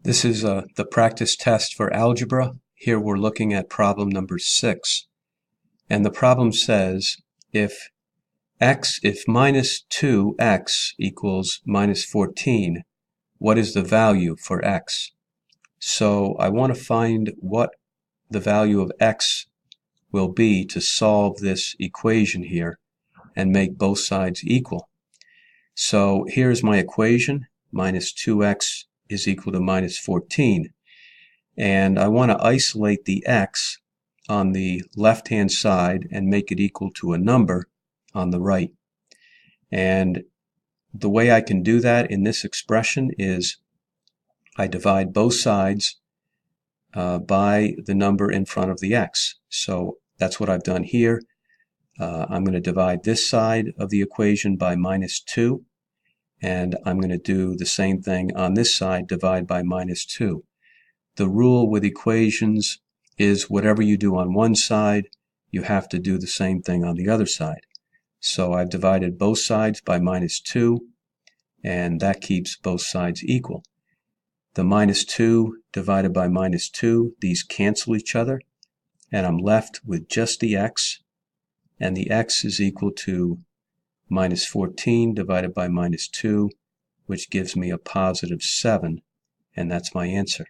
This is the practice test for algebra. Here we're looking at problem number 6. And the problem says if minus 2x equals minus 14, what is the value for x? So I want to find what the value of x will be to solve this equation here and make both sides equal. So here's my equation. Minus 2x is equal to minus 14. And I want to isolate the x on the left-hand side and make it equal to a number on the right. And the way I can do that in this expression is I divide both sides by the number in front of the x. So that's what I've done here. I'm going to divide this side of the equation by minus 2. And I'm going to do the same thing on this side, divide by minus 2. The rule with equations is whatever you do on one side, you have to do the same thing on the other side. So I've divided both sides by minus 2, and that keeps both sides equal. The minus 2 divided by minus 2, these cancel each other, and I'm left with just the x, and the x is equal to minus 14 divided by minus 2, which gives me a positive 7, and that's my answer.